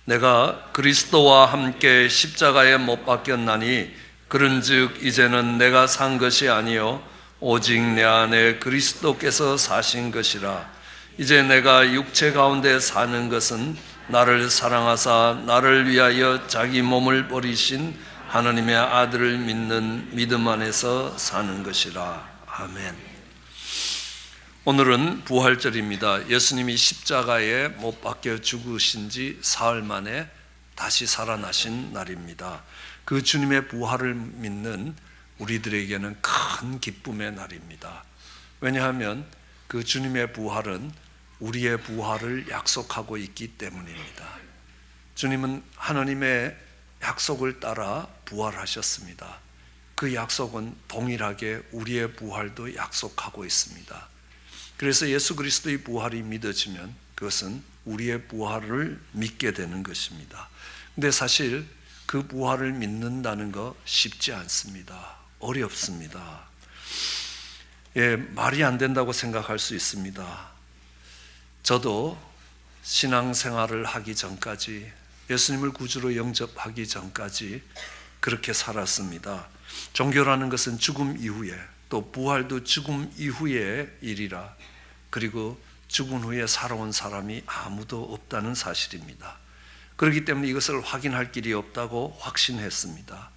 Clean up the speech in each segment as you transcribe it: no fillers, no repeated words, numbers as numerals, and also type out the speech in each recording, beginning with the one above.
내가 그리스도와 함께 십자가에 못 박혔나니 그런즉 이제는 내가 산 것이 아니요 오직 내 안에 그리스도께서 사신 것이라. 이제 내가 육체 가운데 사는 것은 나를 사랑하사 나를 위하여 자기 몸을 버리신 하나님의 아들을 믿는 믿음 안에서 사는 것이라. 아멘. 오늘은 부활절입니다. 예수님이 십자가에 못 박혀 죽으신 지 사흘 만에 다시 살아나신 날입니다. 그 주님의 부활을 믿는 우리들에게는 큰 기쁨의 날입니다. 왜냐하면 그 주님의 부활은 우리의 부활을 약속하고 있기 때문입니다. 주님은 하나님의 약속을 따라 부활하셨습니다. 그 약속은 동일하게 우리의 부활도 약속하고 있습니다. 그래서 예수 그리스도의 부활이 믿어지면 그것은 우리의 부활을 믿게 되는 것입니다. 근데 사실 그 부활을 믿는다는 거 쉽지 않습니다. 어렵습니다. 말이 안 된다고 생각할 수 있습니다. 저도 신앙생활을 하기 전까지, 예수님을 구주로 영접하기 전까지 그렇게 살았습니다. 종교라는 것은 죽음 이후에, 또 부활도 죽음 이후의 일이라, 그리고 죽은 후에 살아온 사람이 아무도 없다는 사실입니다. 그렇기 때문에 이것을 확인할 길이 없다고 확신했습니다.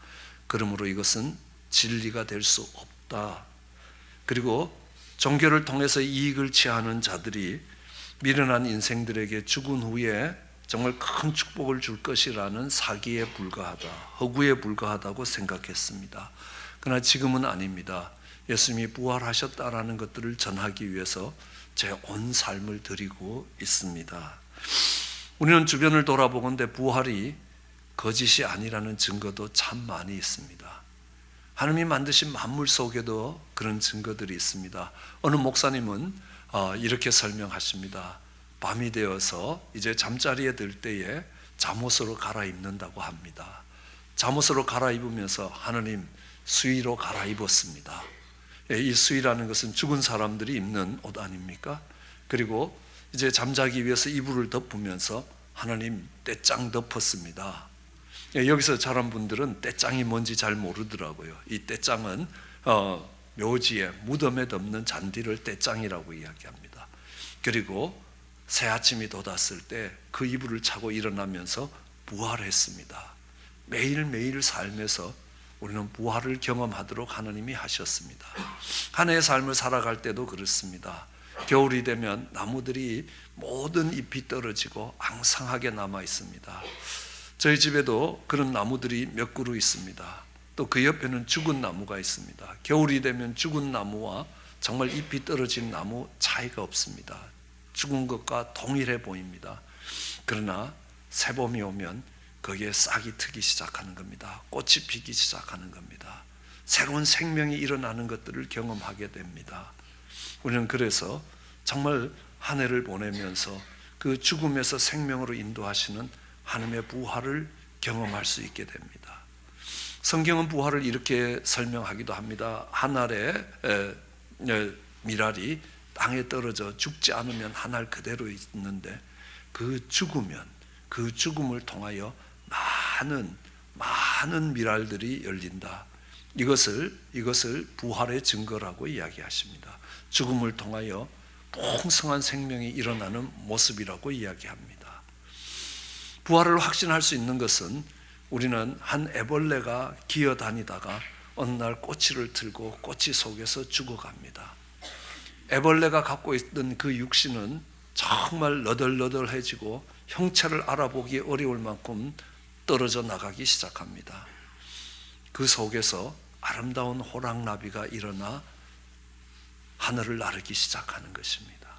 그러므로 이것은 진리가 될 수 없다. 그리고 종교를 통해서 이익을 취하는 자들이 미련한 인생들에게 죽은 후에 정말 큰 축복을 줄 것이라는 사기에 불과하다, 허구에 불과하다고 생각했습니다. 그러나 지금은 아닙니다. 예수님이 부활하셨다라는 것들을 전하기 위해서 제 온 삶을 드리고 있습니다. 우리는 주변을 돌아보건대 부활이 거짓이 아니라는 증거도 참 많이 있습니다. 하나님이 만드신 만물 속에도 그런 증거들이 있습니다. 어느 목사님은 이렇게 설명하십니다. 밤이 되어서 이제 잠자리에 들 때에 잠옷으로 갈아입는다고 합니다. 잠옷으로 갈아입으면서 하나님 수의로 갈아입었습니다. 이 수의라는 것은 죽은 사람들이 입는 옷 아닙니까? 그리고 이제 잠자기 위해서 이불을 덮으면서 하나님 떼짱 덮었습니다. 여기서 자란 분들은 떼짱이 뭔지 잘 모르더라고요. 이 떼짱은 묘지에 무덤에 덮는 잔디를 떼짱이라고 이야기합니다. 그리고 새 아침이 돋았을 때 그 이불을 차고 일어나면서 부활했습니다. 매일매일 삶에서 우리는 부활을 경험하도록 하나님이 하셨습니다. 한 해의 삶을 살아갈 때도 그렇습니다. 겨울이 되면 나무들이 모든 잎이 떨어지고 앙상하게 남아 있습니다. 저희 집에도 그런 나무들이 몇 그루 있습니다. 또 그 옆에는 죽은 나무가 있습니다. 겨울이 되면 죽은 나무와 정말 잎이 떨어진 나무 차이가 없습니다. 죽은 것과 동일해 보입니다. 그러나 새봄이 오면 거기에 싹이 트기 시작하는 겁니다. 꽃이 피기 시작하는 겁니다. 새로운 생명이 일어나는 것들을 경험하게 됩니다. 우리는 그래서 정말 한 해를 보내면서 그 죽음에서 생명으로 인도하시는 하나님의 부활을 경험할 수 있게 됩니다. 성경은 부활을 이렇게 설명하기도 합니다. 한 알의 밀알이 땅에 떨어져 죽지 않으면 한 알 그대로 있는데 그 죽음을 통하여 많은 밀알들이 열린다. 이것을 부활의 증거라고 이야기하십니다. 죽음을 통하여 풍성한 생명이 일어나는 모습이라고 이야기합니다. 부활을 확신할 수 있는 것은 우리는 한 애벌레가 기어다니다가 어느 날 꼬치를 틀고 꼬치 속에서 죽어갑니다. 애벌레가 갖고 있던 그 육신은 정말 너덜너덜해지고 형체를 알아보기 어려울 만큼 떨어져 나가기 시작합니다. 그 속에서 아름다운 호랑나비가 일어나 하늘을 나르기 시작하는 것입니다.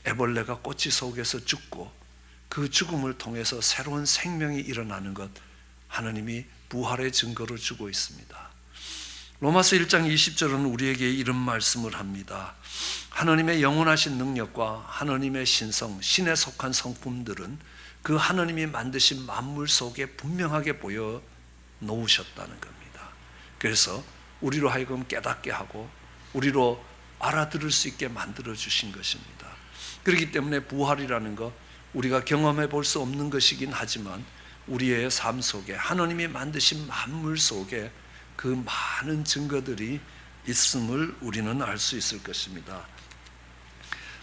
애벌레가 꼬치 속에서 죽고 그 죽음을 통해서 새로운 생명이 일어나는 것, 하나님이 부활의 증거로 주고 있습니다. 로마서 1장 20절은 우리에게 이런 말씀을 합니다. 하나님의 영원하신 능력과 하나님의 신성, 신에 속한 성품들은 그 하나님이 만드신 만물 속에 분명하게 보여 놓으셨다는 겁니다. 그래서 우리로 하여금 깨닫게 하고 우리로 알아들을 수 있게 만들어 주신 것입니다. 그렇기 때문에 부활이라는 것, 우리가 경험해 볼 수 없는 것이긴 하지만 우리의 삶 속에 하나님이 만드신 만물 속에 그 많은 증거들이 있음을 우리는 알 수 있을 것입니다.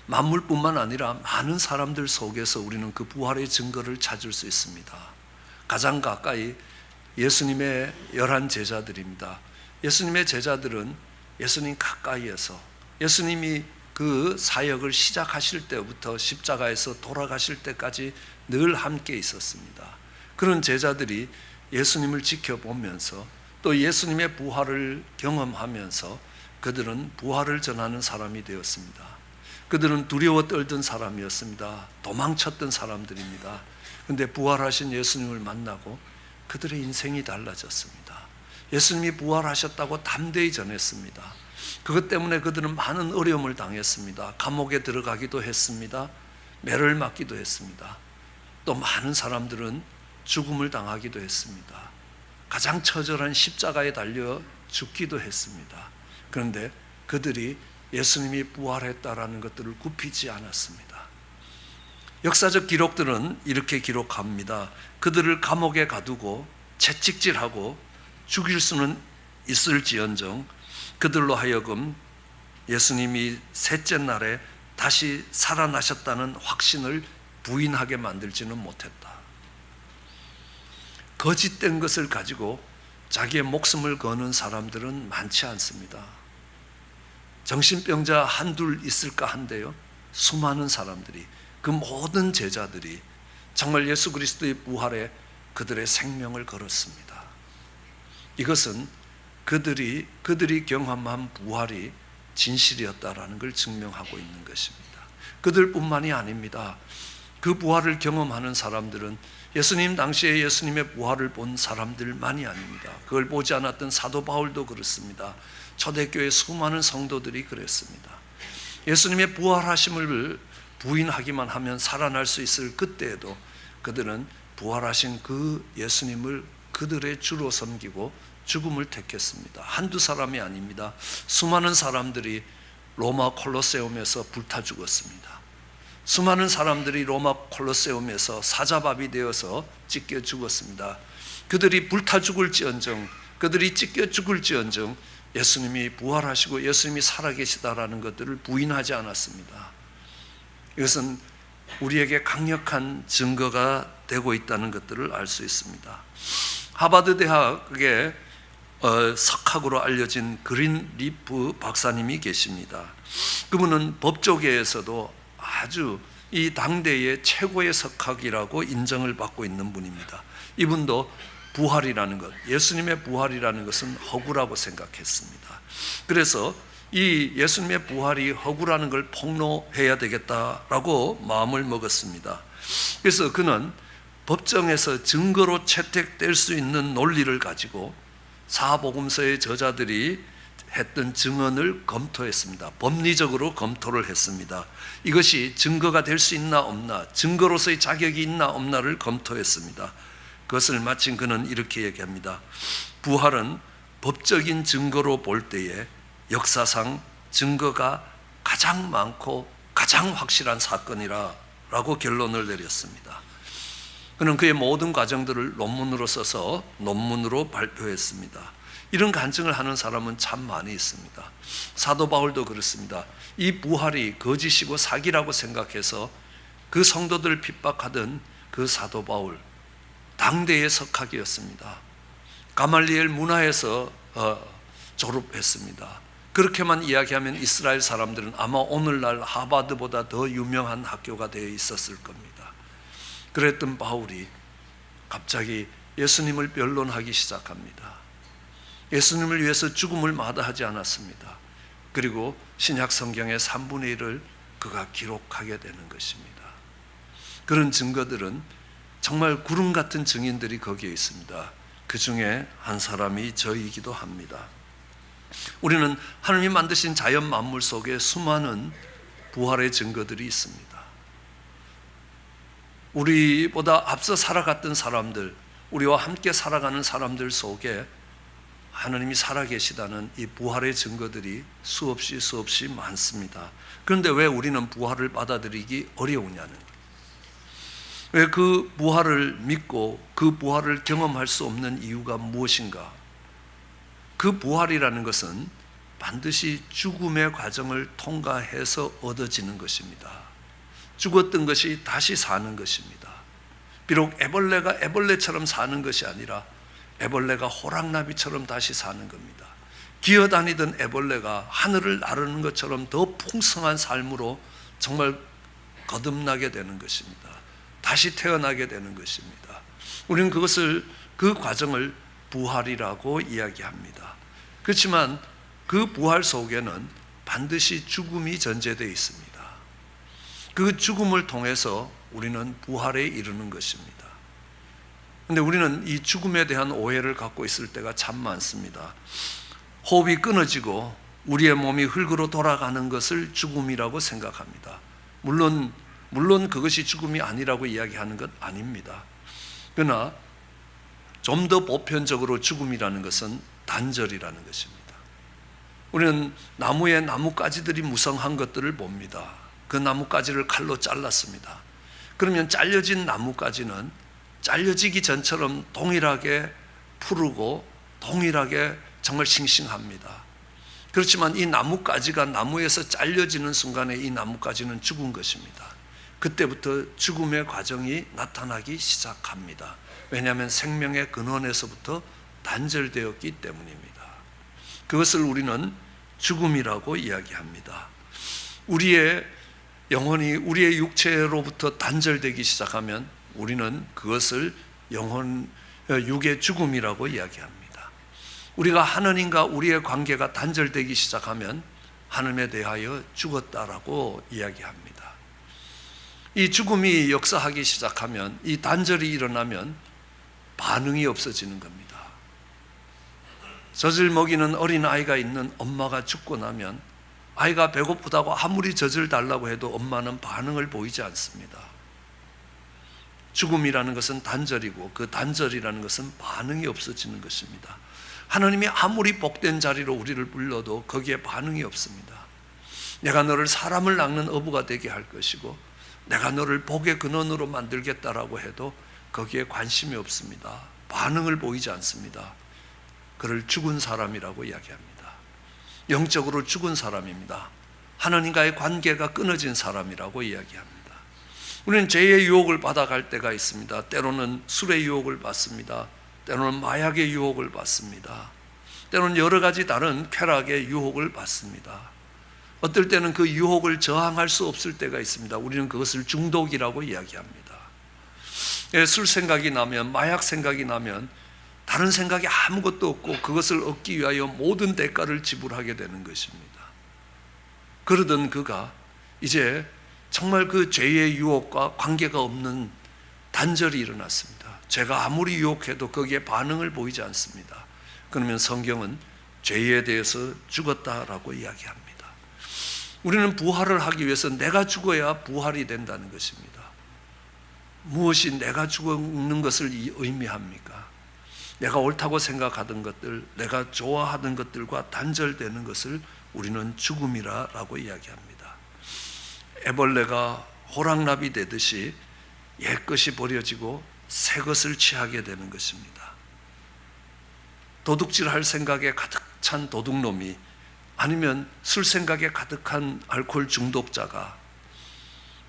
만물뿐만 아니라 많은 사람들 속에서 우리는 그 부활의 증거를 찾을 수 있습니다. 가장 가까이 예수님의 11 제자들입니다. 예수님의 제자들은 예수님 가까이에서 예수님이 그 사역을 시작하실 때부터 십자가에서 돌아가실 때까지 늘 함께 있었습니다. 그런 제자들이 예수님을 지켜보면서 또 예수님의 부활을 경험하면서 그들은 부활을 전하는 사람이 되었습니다. 그들은 두려워 떨던 사람이었습니다. 도망쳤던 사람들입니다. 그런데 부활하신 예수님을 만나고 그들의 인생이 달라졌습니다. 예수님이 부활하셨다고 담대히 전했습니다. 그것 때문에 그들은 많은 어려움을 당했습니다. 감옥에 들어가기도 했습니다. 매를 맞기도 했습니다. 또 많은 사람들은 죽음을 당하기도 했습니다. 가장 처절한 십자가에 달려 죽기도 했습니다. 그런데 그들이 예수님이 부활했다라는 것들을 굽히지 않았습니다. 역사적 기록들은 이렇게 기록합니다. 그들을 감옥에 가두고 채찍질하고 죽일 수는 있을지언정 그들로 하여금 예수님이 셋째 날에 다시 살아나셨다는 확신을 부인하게 만들지는 못했다. 거짓된 것을 가지고 자기의 목숨을 거는 사람들은 많지 않습니다. 정신병자 한둘 있을까 한데요, 수많은 사람들이, 그 모든 제자들이 정말 예수 그리스도의 부활에 그들의 생명을 걸었습니다. 이것은 그들이 경험한 부활이 진실이었다라는 걸 증명하고 있는 것입니다. 그들뿐만이 아닙니다. 그 부활을 경험하는 사람들은 예수님 당시에 예수님의 부활을 본 사람들만이 아닙니다. 그걸 보지 않았던 사도 바울도 그렇습니다. 초대교회 수많은 성도들이 그랬습니다. 예수님의 부활하심을 부인하기만 하면 살아날 수 있을 그때에도 그들은 부활하신 그 예수님을 그들의 주로 섬기고 죽음을 택했습니다. 한두 사람이 아닙니다. 수많은 사람들이 로마 콜로세움에서 불타 죽었습니다. 수많은 사람들이 로마 콜로세움에서 사자밥이 되어서 찢겨 죽었습니다. 그들이 불타 죽을지언정, 그들이 찢겨 죽을지언정 예수님이 부활하시고 예수님이 살아계시다라는 것들을 부인하지 않았습니다. 이것은 우리에게 강력한 증거가 되고 있다는 것들을 알 수 있습니다. 하버드 대학의 석학으로 알려진 그린리프 박사님이 계십니다. 그분은 법조계에서도 아주 이 당대의 최고의 석학이라고 인정을 받고 있는 분입니다. 이분도 부활이라는 것, 예수님의 부활이라는 것은 허구라고 생각했습니다. 그래서 이 예수님의 부활이 허구라는 걸 폭로해야 되겠다라고 마음을 먹었습니다. 그래서 그는 법정에서 증거로 채택될 수 있는 논리를 가지고 사복음서의 저자들이 했던 증언을 검토했습니다. 법리적으로 검토를 했습니다. 이것이 증거가 될 수 있나 없나, 증거로서의 자격이 있나 없나를 검토했습니다. 그것을 마친 그는 이렇게 얘기합니다. 부활은 법적인 증거로 볼 때에 역사상 증거가 가장 많고 가장 확실한 사건이라고 결론을 내렸습니다. 그는 그의 모든 과정들을 논문으로 써서 논문으로 발표했습니다. 이런 간증을 하는 사람은 참 많이 있습니다. 사도 바울도 그렇습니다. 이 부활이 거짓이고 사기라고 생각해서 그 성도들을 핍박하던 그 사도 바울, 당대의 석학이었습니다. 가말리엘 문화에서 졸업했습니다. 그렇게만 이야기하면 이스라엘 사람들은 아마 오늘날 하버드보다 더 유명한 학교가 되어 있었을 겁니다. 그랬던 바울이 갑자기 예수님을 변론하기 시작합니다. 예수님을 위해서 죽음을 마다하지 않았습니다. 그리고 신약 성경의 3분의 1을 그가 기록하게 되는 것입니다. 그런 증거들은 정말 구름 같은 증인들이 거기에 있습니다. 그 중에 한 사람이 저이기도 합니다. 우리는 하나님이 만드신 자연 만물 속에 수많은 부활의 증거들이 있습니다. 우리보다 앞서 살아갔던 사람들, 우리와 함께 살아가는 사람들 속에 하나님이 살아계시다는 이 부활의 증거들이 수없이 많습니다. 그런데 왜 우리는 부활을 받아들이기 어려우냐는, 왜 그 부활을 믿고 그 부활을 경험할 수 없는 이유가 무엇인가? 그 부활이라는 것은 반드시 죽음의 과정을 통과해서 얻어지는 것입니다. 죽었던 것이 다시 사는 것입니다. 비록 애벌레가 애벌레처럼 사는 것이 아니라 애벌레가 호랑나비처럼 다시 사는 겁니다. 기어다니던 애벌레가 하늘을 나르는 것처럼 더 풍성한 삶으로 정말 거듭나게 되는 것입니다. 다시 태어나게 되는 것입니다. 우리는 그 과정을 부활이라고 이야기합니다. 그렇지만 그 부활 속에는 반드시 죽음이 전제되어 있습니다. 그 죽음을 통해서 우리는 부활에 이르는 것입니다. 그런데 우리는 이 죽음에 대한 오해를 갖고 있을 때가 참 많습니다. 호흡이 끊어지고 우리의 몸이 흙으로 돌아가는 것을 죽음이라고 생각합니다. 물론 그것이 죽음이 아니라고 이야기하는 것 아닙니다. 그러나 좀 더 보편적으로 죽음이라는 것은 단절이라는 것입니다. 우리는 나무에 나뭇가지들이 무성한 것들을 봅니다. 그 나뭇가지를 칼로 잘랐습니다. 그러면 잘려진 나뭇가지는 잘려지기 전처럼 동일하게 푸르고 동일하게 정말 싱싱합니다. 그렇지만 이 나뭇가지가 나무에서 잘려지는 순간에 이 나뭇가지는 죽은 것입니다. 그때부터 죽음의 과정이 나타나기 시작합니다. 왜냐하면 생명의 근원에서부터 단절되었기 때문입니다. 그것을 우리는 죽음이라고 이야기합니다. 우리의 영혼이 우리의 육체로부터 단절되기 시작하면 우리는 그것을 육의 죽음이라고 이야기합니다. 우리가 하나님과 우리의 관계가 단절되기 시작하면 하나님에 대하여 죽었다라고 이야기합니다. 이 죽음이 역사하기 시작하면, 이 단절이 일어나면 반응이 없어지는 겁니다. 젖을 먹이는 어린아이가 있는 엄마가 죽고 나면 아이가 배고프다고 아무리 젖을 달라고 해도 엄마는 반응을 보이지 않습니다. 죽음이라는 것은 단절이고 그 단절이라는 것은 반응이 없어지는 것입니다. 하나님이 아무리 복된 자리로 우리를 불러도 거기에 반응이 없습니다. 내가 너를 사람을 낳는 어부가 되게 할 것이고 내가 너를 복의 근원으로 만들겠다라고 해도 거기에 관심이 없습니다. 반응을 보이지 않습니다. 그를 죽은 사람이라고 이야기합니다. 영적으로 죽은 사람입니다. 하나님과의 관계가 끊어진 사람이라고 이야기합니다. 우리는 죄의 유혹을 받아갈 때가 있습니다. 때로는 술의 유혹을 받습니다. 때로는 마약의 유혹을 받습니다. 때로는 여러 가지 다른 쾌락의 유혹을 받습니다. 어떨 때는 그 유혹을 저항할 수 없을 때가 있습니다. 우리는 그것을 중독이라고 이야기합니다. 술 생각이 나면, 마약 생각이 나면 다른 생각이 아무것도 없고 그것을 얻기 위하여 모든 대가를 지불하게 되는 것입니다. 그러던 그가 이제 정말 그 죄의 유혹과 관계가 없는 단절이 일어났습니다. 죄가 아무리 유혹해도 거기에 반응을 보이지 않습니다. 그러면 성경은 죄에 대해서 죽었다라고 이야기합니다. 우리는 부활을 하기 위해서 내가 죽어야 부활이 된다는 것입니다. 무엇이 내가 죽는 것을 의미합니까? 내가 옳다고 생각하던 것들, 내가 좋아하던 것들과 단절되는 것을 우리는 죽음이라고 이야기합니다. 애벌레가 호랑나비 되듯이 옛것이 버려지고 새 것을 취하게 되는 것입니다. 도둑질할 생각에 가득 찬 도둑놈이 아니면 술 생각에 가득한 알코올 중독자가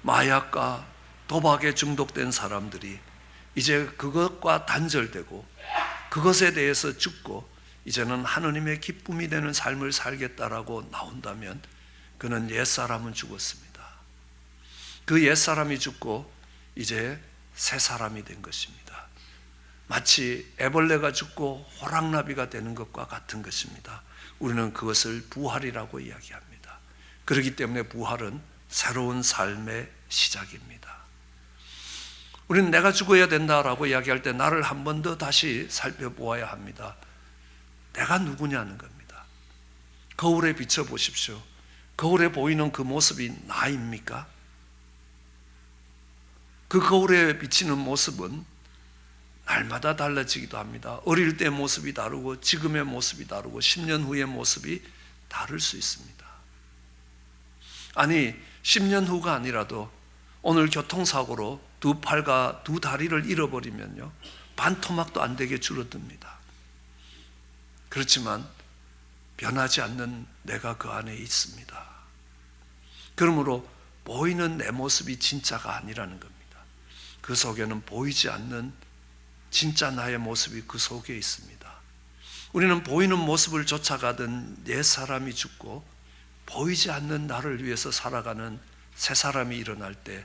마약과 도박에 중독된 사람들이 이제 그것과 단절되고 그것에 대해서 죽고 이제는 하나님의 기쁨이 되는 삶을 살겠다라고 나온다면 그는 옛사람은 죽었습니다. 그 옛사람이 죽고 이제 새 사람이 된 것입니다. 마치 애벌레가 죽고 호랑나비가 되는 것과 같은 것입니다. 우리는 그것을 부활이라고 이야기합니다. 그렇기 때문에 부활은 새로운 삶의 시작입니다. 우리는 내가 죽어야 된다라고 이야기할 때 나를 한 번 더 다시 살펴보아야 합니다. 내가 누구냐는 겁니다. 거울에 비춰보십시오. 거울에 보이는 그 모습이 나입니까? 그 거울에 비치는 모습은 날마다 달라지기도 합니다. 어릴 때 모습이 다르고 지금의 모습이 다르고 10년 후의 모습이 다를 수 있습니다. 아니 10년 후가 아니라도 오늘 교통사고로 두 팔과 두 다리를 잃어버리면요, 반토막도 안 되게 줄어듭니다. 그렇지만 변하지 않는 내가 그 안에 있습니다. 그러므로 보이는 내 모습이 진짜가 아니라는 겁니다. 그 속에는 보이지 않는 진짜 나의 모습이 그 속에 있습니다. 우리는 보이는 모습을 쫓아가던 옛 사람이 죽고 보이지 않는 나를 위해서 살아가는 새 사람이 일어날 때,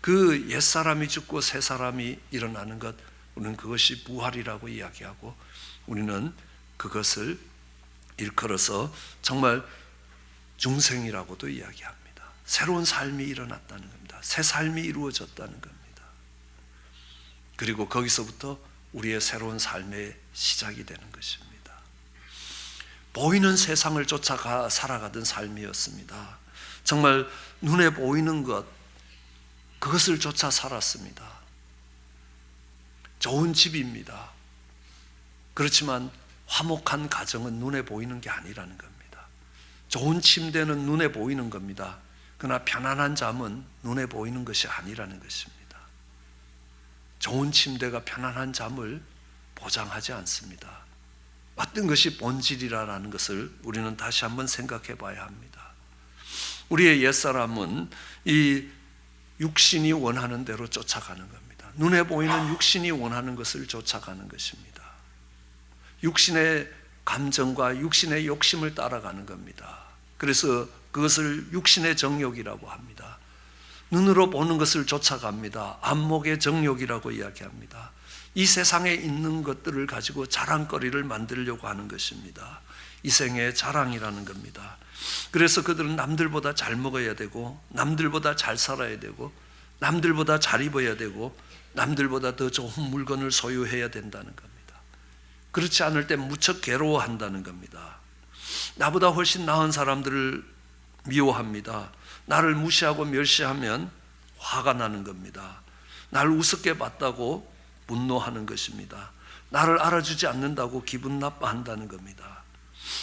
그 옛 사람이 죽고 새 사람이 일어나는 것, 우리는 그것이 부활이라고 이야기하고, 우리는 그것을 일컬어서 정말 중생이라고도 이야기합니다. 새로운 삶이 일어났다는 겁니다. 새 삶이 이루어졌다는 겁니다. 그리고 거기서부터 우리의 새로운 삶의 시작이 되는 것입니다. 보이는 세상을 쫓아가 살아가던 삶이었습니다. 정말 눈에 보이는 것, 그것을 쫓아 살았습니다. 좋은 집입니다. 그렇지만 화목한 가정은 눈에 보이는 게 아니라는 겁니다. 좋은 침대는 눈에 보이는 겁니다. 그러나 편안한 잠은 눈에 보이는 것이 아니라는 것입니다. 좋은 침대가 편안한 잠을 보장하지 않습니다. 어떤 것이 본질이라는 것을 우리는 다시 한번 생각해 봐야 합니다. 우리의 옛사람은 이 육신이 원하는 대로 쫓아가는 겁니다. 눈에 보이는 육신이 원하는 것을 쫓아가는 것입니다. 육신의 감정과 육신의 욕심을 따라가는 겁니다. 그래서 그것을 육신의 정욕이라고 합니다. 눈으로 보는 것을 쫓아갑니다. 안목의 정욕이라고 이야기합니다. 이 세상에 있는 것들을 가지고 자랑거리를 만들려고 하는 것입니다. 이생의 자랑이라는 겁니다. 그래서 그들은 남들보다 잘 먹어야 되고, 남들보다 잘 살아야 되고, 남들보다 잘 입어야 되고, 남들보다 더 좋은 물건을 소유해야 된다는 겁니다. 그렇지 않을 때 무척 괴로워한다는 겁니다. 나보다 훨씬 나은 사람들을 미워합니다. 나를 무시하고 멸시하면 화가 나는 겁니다. 나를 우습게 봤다고 분노하는 것입니다. 나를 알아주지 않는다고 기분 나빠한다는 겁니다.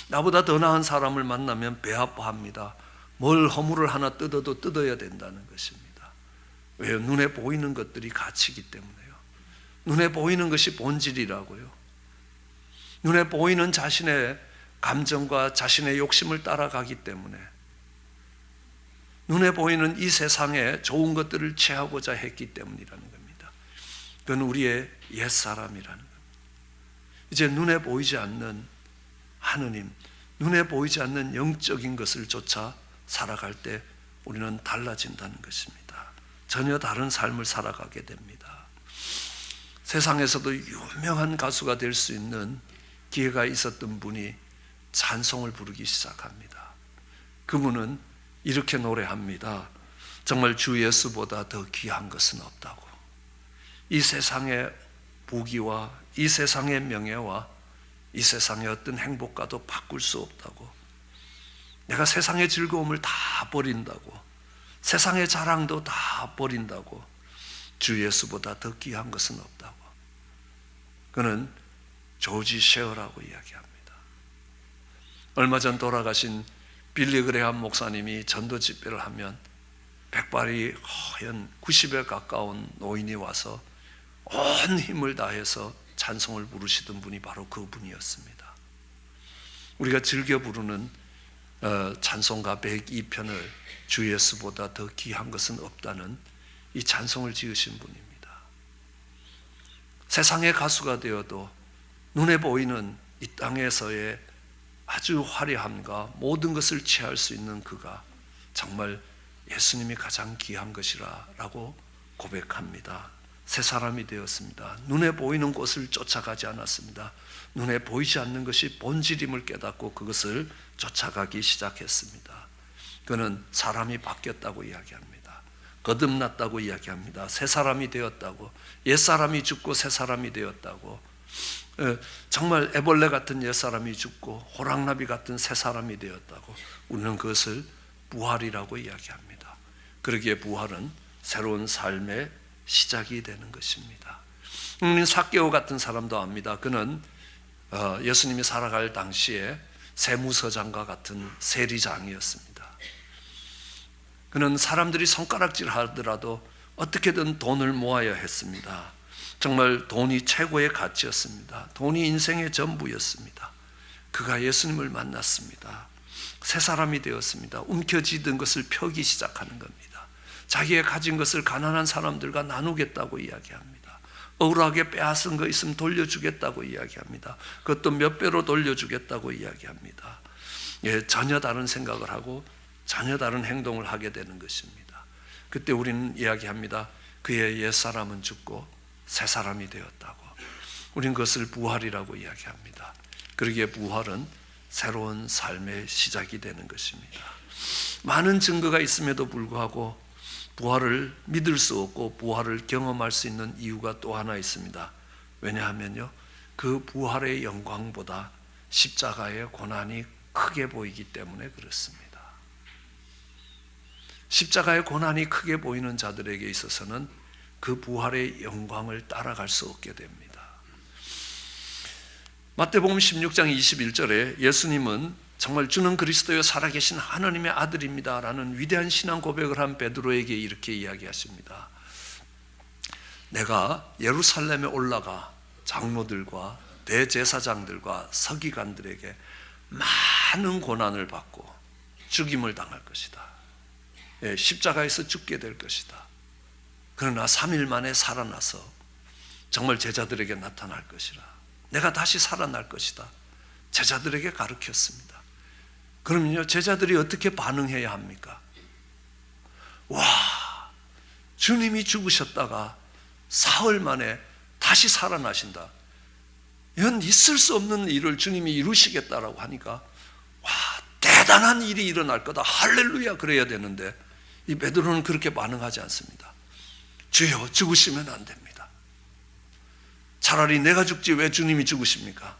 나보다 더 나은 사람을 만나면 배 아파합니다. 뭘 허물을 하나 뜯어도 뜯어야 된다는 것입니다. 왜요? 눈에 보이는 것들이 가치이기 때문에요. 눈에 보이는 것이 본질이라고요. 눈에 보이는 자신의 감정과 자신의 욕심을 따라가기 때문에, 눈에 보이는 이 세상에 좋은 것들을 취하고자 했기 때문이라는 겁니다. 그건 우리의 옛사람이라는 겁니다. 이제 눈에 보이지 않는 하느님, 눈에 보이지 않는 영적인 것을 쫓아 살아갈 때 우리는 달라진다는 것입니다. 전혀 다른 삶을 살아가게 됩니다. 세상에서도 유명한 가수가 될 수 있는 기회가 있었던 분이 찬송을 부르기 시작합니다. 그분은 이렇게 노래합니다. 정말 주 예수보다 더 귀한 것은 없다고. 이 세상의 부귀와 이 세상의 명예와 이 세상의 어떤 행복과도 바꿀 수 없다고. 내가 세상의 즐거움을 다 버린다고, 세상의 자랑도 다 버린다고, 주 예수보다 더 귀한 것은 없다고. 그는 조지 셰어라고 이야기합니다. 얼마 전 돌아가신 빌리 그레함 목사님이 전도 집회를 하면 백발이 허연 90에 가까운 노인이 와서 온 힘을 다해서 찬송을 부르시던 분이 바로 그분이었습니다. 우리가 즐겨 부르는 찬송가 102편을 주 예수보다 더 귀한 것은 없다는 이 찬송을 지으신 분입니다. 세상의 가수가 되어도 눈에 보이는 이 땅에서의 아주 화려함과 모든 것을 취할 수 있는 그가 정말 예수님이 가장 귀한 것이라고 고백합니다. 새 사람이 되었습니다. 눈에 보이는 곳을 쫓아가지 않았습니다. 눈에 보이지 않는 것이 본질임을 깨닫고 그것을 쫓아가기 시작했습니다. 그는 사람이 바뀌었다고 이야기합니다. 거듭났다고 이야기합니다. 새 사람이 되었다고, 옛 사람이 죽고 새 사람이 되었다고, 정말 애벌레 같은 옛 사람이 죽고 호랑나비 같은 새 사람이 되었다고, 우리는 그것을 부활이라고 이야기합니다. 그러기에 부활은 새로운 삶의 시작이 되는 것입니다. 삭개오 같은 사람도 압니다. 그는 예수님이 살아갈 당시에 세무서장과 같은 세리장이었습니다. 그는 사람들이 손가락질 하더라도 어떻게든 돈을 모아야 했습니다. 정말 돈이 최고의 가치였습니다. 돈이 인생의 전부였습니다. 그가 예수님을 만났습니다. 새 사람이 되었습니다. 움켜쥐던 것을 펴기 시작하는 겁니다. 자기의 가진 것을 가난한 사람들과 나누겠다고 이야기합니다. 억울하게 빼앗은 거 있으면 돌려주겠다고 이야기합니다. 그것도 몇 배로 돌려주겠다고 이야기합니다. 전혀 다른 생각을 하고 전혀 다른 행동을 하게 되는 것입니다. 그때 우리는 이야기합니다. 그의 옛사람은 죽고 새 사람이 되었다고. 우리는 그것을 부활이라고 이야기합니다. 그러기에 부활은 새로운 삶의 시작이 되는 것입니다. 많은 증거가 있음에도 불구하고 부활을 믿을 수 없고 부활을 경험할 수 있는 이유가 또 하나 있습니다. 왜냐하면요, 그 부활의 영광보다 십자가의 고난이 크게 보이기 때문에 그렇습니다. 십자가의 고난이 크게 보이는 자들에게 있어서는 그 부활의 영광을 따라갈 수 없게 됩니다. 마태복음 16장 21절에 예수님은 정말 주는 그리스도여 살아계신 하나님의 아들입니다 라는 위대한 신앙 고백을 한 베드로에게 이렇게 이야기하십니다. 내가 예루살렘에 올라가 장로들과 대제사장들과 서기관들에게 많은 고난을 받고 죽임을 당할 것이다. 십자가에서 죽게 될 것이다. 그러나 3일 만에 살아나서 정말 제자들에게 나타날 것이라. 내가 다시 살아날 것이다. 제자들에게 가르쳤습니다. 그러면요, 제자들이 어떻게 반응해야 합니까? 와, 주님이 죽으셨다가 사흘 만에 다시 살아나신다. 이건 있을 수 없는 일을 주님이 이루시겠다라고 하니까 와, 대단한 일이 일어날 거다. 할렐루야 그래야 되는데 이 베드로는 그렇게 반응하지 않습니다. 주여, 죽으시면 안 됩니다. 차라리 내가 죽지 왜 주님이 죽으십니까?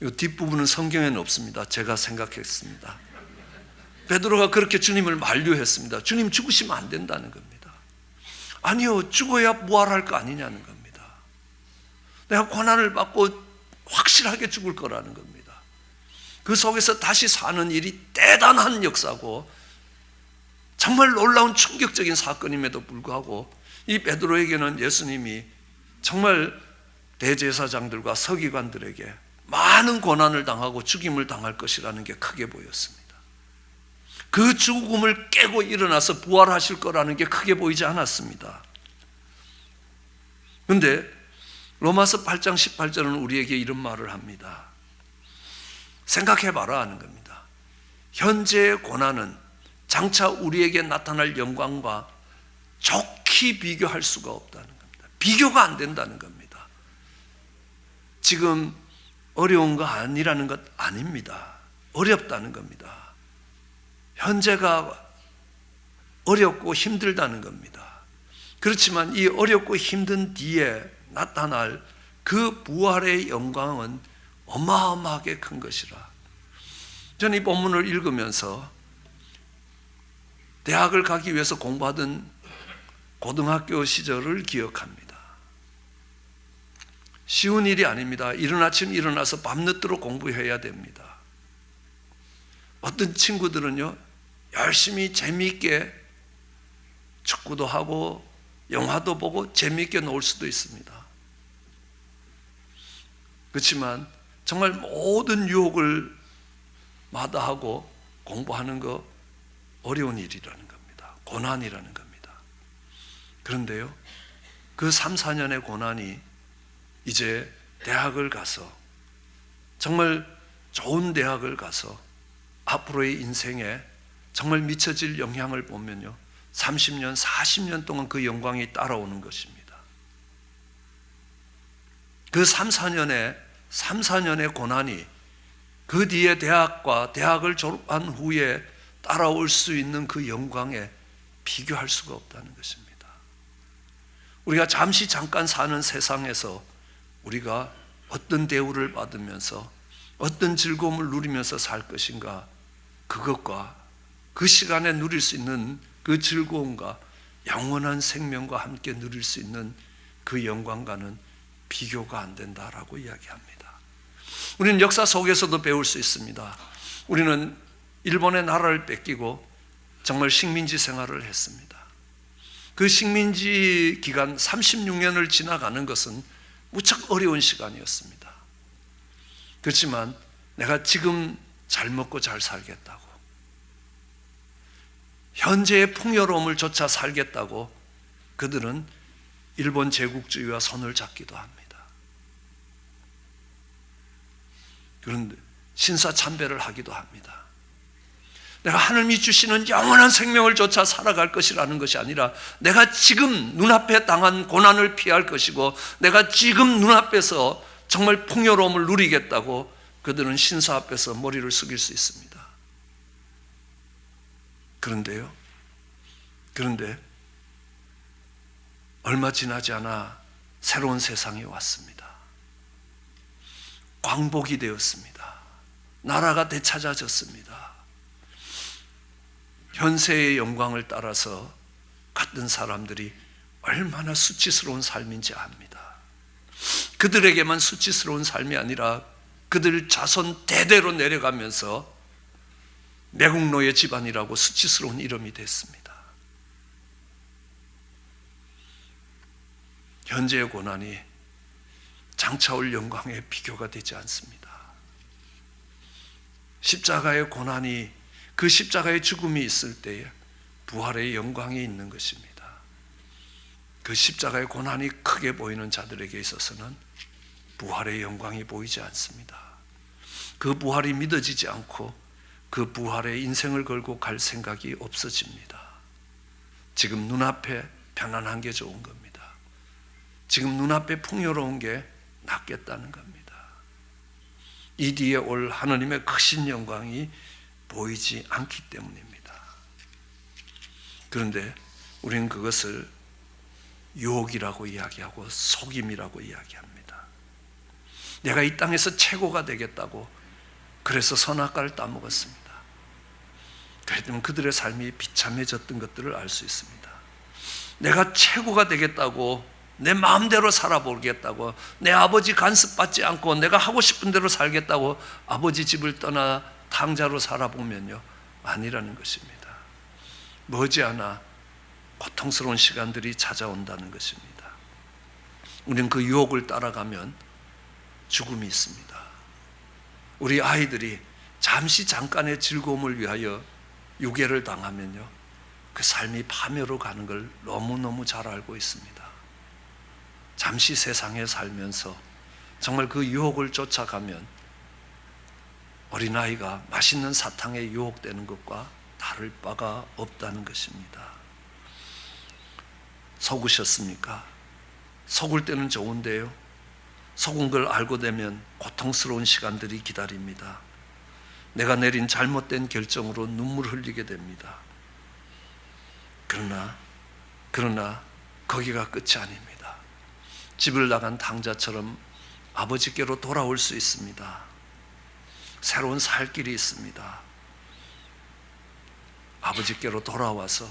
이 뒷부분은 성경에는 없습니다. 제가 생각했습니다. 베드로가 그렇게 주님을 만류했습니다. 주님 죽으시면 안 된다는 겁니다. 아니요, 죽어야 부활할 거 아니냐는 겁니다. 내가 고난을 받고 확실하게 죽을 거라는 겁니다. 그 속에서 다시 사는 일이 대단한 역사고 정말 놀라운 충격적인 사건임에도 불구하고 이 베드로에게는 예수님이 정말 대제사장들과 서기관들에게 많은 고난을 당하고 죽임을 당할 것이라는 게 크게 보였습니다. 그 죽음을 깨고 일어나서 부활하실 거라는 게 크게 보이지 않았습니다. 그런데 로마서 8장 18절은 우리에게 이런 말을 합니다. 생각해봐라 하는 겁니다. 현재의 고난은 장차 우리에게 나타날 영광과 좋게 비교할 수가 없다는 겁니다. 비교가 안 된다는 겁니다. 지금 어려운 거 아니라는 것 아닙니다. 어렵다는 겁니다. 현재가 어렵고 힘들다는 겁니다. 그렇지만 이 어렵고 힘든 뒤에 나타날 그 부활의 영광은 어마어마하게 큰 것이라. 저는 이 본문을 읽으면서 대학을 가기 위해서 공부하던 고등학교 시절을 기억합니다. 쉬운 일이 아닙니다. 이른 아침 일어나서 밤늦도록 공부해야 됩니다. 어떤 친구들은요, 열심히 재미있게 축구도 하고 영화도 보고 재미있게 놀 수도 있습니다. 그렇지만 정말 모든 유혹을 마다하고 공부하는 거 어려운 일이라는 겁니다. 고난이라는 겁니다. 그런데요, 그 3, 4년의 고난이 이제 대학을 가서 정말 좋은 대학을 가서 앞으로의 인생에 정말 미쳐질 영향을 보면요, 30년, 40년 동안 그 영광이 따라오는 것입니다. 그 3, 4년의 고난이 그 뒤에 대학을 졸업한 후에 따라올 수 있는 그 영광에 비교할 수가 없다는 것입니다. 우리가 잠깐 사는 세상에서 우리가 어떤 대우를 받으면서 어떤 즐거움을 누리면서 살 것인가, 그것과 그 시간에 누릴 수 있는 그 즐거움과 영원한 생명과 함께 누릴 수 있는 그 영광과는 비교가 안 된다라고 이야기합니다. 우리는 역사 속에서도 배울 수 있습니다. 우리는 일본의 나라를 뺏기고 정말 식민지 생활을 했습니다. 그 식민지 기간 36년을 지나가는 것은 무척 어려운 시간이었습니다. 그렇지만 내가 지금 잘 먹고 잘 살겠다고, 현재의 풍요로움을 좇아 살겠다고 그들은 일본 제국주의와 손을 잡기도 합니다. 그런데 신사참배를 하기도 합니다. 내가 하나님이 주시는 영원한 생명을 쫓아 살아갈 것이라는 것이 아니라 내가 지금 눈앞에 당한 고난을 피할 것이고 내가 지금 눈앞에서 정말 풍요로움을 누리겠다고 그들은 신사 앞에서 머리를 숙일 수 있습니다. 그런데 얼마 지나지 않아 새로운 세상이 왔습니다. 광복이 되었습니다. 나라가 되찾아졌습니다. 현세의 영광을 따라서 갔던 사람들이 얼마나 수치스러운 삶인지 압니다. 그들에게만 수치스러운 삶이 아니라 그들 자손 대대로 내려가면서 매국노예 집안이라고 수치스러운 이름이 됐습니다. 현재의 고난이 장차올 영광의 비교가 되지 않습니다. 십자가의 고난이, 그 십자가의 죽음이 있을 때에 부활의 영광이 있는 것입니다. 그 십자가의 고난이 크게 보이는 자들에게 있어서는 부활의 영광이 보이지 않습니다. 그 부활이 믿어지지 않고 그 부활에 인생을 걸고 갈 생각이 없어집니다. 지금 눈앞에 편안한 게 좋은 겁니다. 지금 눈앞에 풍요로운 게 낫겠다는 겁니다. 이 뒤에 올 하나님의 크신 영광이 보이지 않기 때문입니다. 그런데 우리는 그것을 유혹이라고 이야기하고 속임이라고 이야기합니다. 내가 이 땅에서 최고가 되겠다고 그래서 선악과를 따먹었습니다. 그랬더니 그들의 삶이 비참해졌던 것들을 알 수 있습니다. 내가 최고가 되겠다고, 내 마음대로 살아보겠다고, 내 아버지 간섭받지 않고 내가 하고 싶은 대로 살겠다고 아버지 집을 떠나 탕자로 살아보면요, 아니라는 것입니다. 머지않아 고통스러운 시간들이 찾아온다는 것입니다. 우리는 그 유혹을 따라가면 죽음이 있습니다. 우리 아이들이 잠깐의 즐거움을 위하여 유괴를 당하면요, 그 삶이 파멸로 가는 걸 너무너무 잘 알고 있습니다. 잠시 세상에 살면서 정말 그 유혹을 쫓아가면 어린아이가 맛있는 사탕에 유혹되는 것과 다를 바가 없다는 것입니다. 속으셨습니까? 속을 때는 좋은데요, 속은 걸 알고 되면 고통스러운 시간들이 기다립니다. 내가 내린 잘못된 결정으로 눈물 흘리게 됩니다. 그러나 거기가 끝이 아닙니다. 집을 나간 탕자처럼 아버지께로 돌아올 수 있습니다. 새로운 살 길이 있습니다. 아버지께로 돌아와서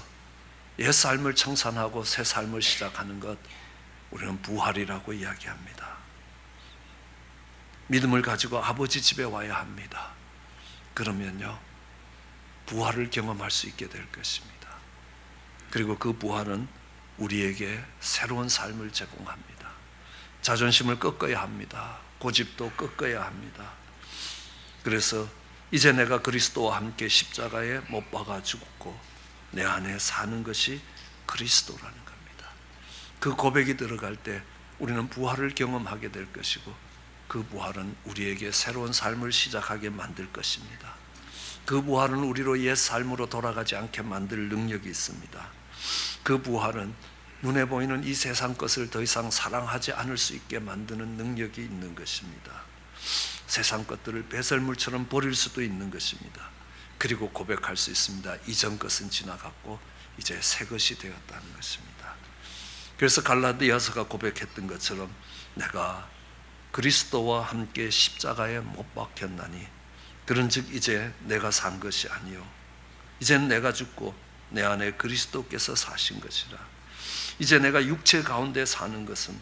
옛 삶을 청산하고 새 삶을 시작하는 것, 우리는 부활이라고 이야기합니다. 믿음을 가지고 아버지 집에 와야 합니다. 그러면요, 부활을 경험할 수 있게 될 것입니다. 그리고 그 부활은 우리에게 새로운 삶을 제공합니다. 자존심을 꺾어야 합니다. 고집도 꺾어야 합니다. 그래서 이제 내가 그리스도와 함께 십자가에 못 박아 죽었고 내 안에 사는 것이 그리스도라는 겁니다. 그 고백이 들어갈 때 우리는 부활을 경험하게 될 것이고, 그 부활은 우리에게 새로운 삶을 시작하게 만들 것입니다. 그 부활은 우리로 옛 삶으로 돌아가지 않게 만들 능력이 있습니다. 그 부활은 눈에 보이는 이 세상 것을 더 이상 사랑하지 않을 수 있게 만드는 능력이 있는 것입니다. 세상 것들을 배설물처럼 버릴 수도 있는 것입니다. 그리고 고백할 수 있습니다. 이전 것은 지나갔고 이제 새 것이 되었다는 것입니다. 그래서 갈라디아서가 고백했던 것처럼 내가 그리스도와 함께 십자가에 못 박혔나니 그런즉 이제 내가 산 것이 아니요 이젠 내가 죽고 내 안에 그리스도께서 사신 것이라. 이제 내가 육체 가운데 사는 것은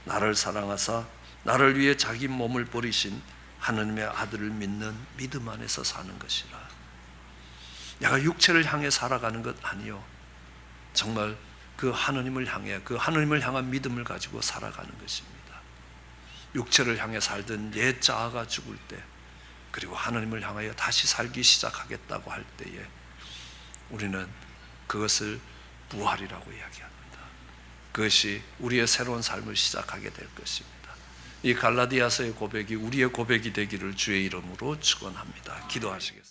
나를 사랑하사 나를 위해 자기 몸을 버리신 하나님의 아들을 믿는 믿음 안에서 사는 것이라. 내가 육체를 향해 살아가는 것 아니요, 정말 그 하느님을 향한 믿음을 가지고 살아가는 것입니다. 육체를 향해 살던 옛 자아가 죽을 때, 그리고 하느님을 향하여 다시 살기 시작하겠다고 할 때에 우리는 그것을 부활이라고 이야기합니다. 그것이 우리의 새로운 삶을 시작하게 될 것입니다. 이 갈라디아서의 고백이 우리의 고백이 되기를 주의 이름으로 축원합니다. 기도하시겠습니다.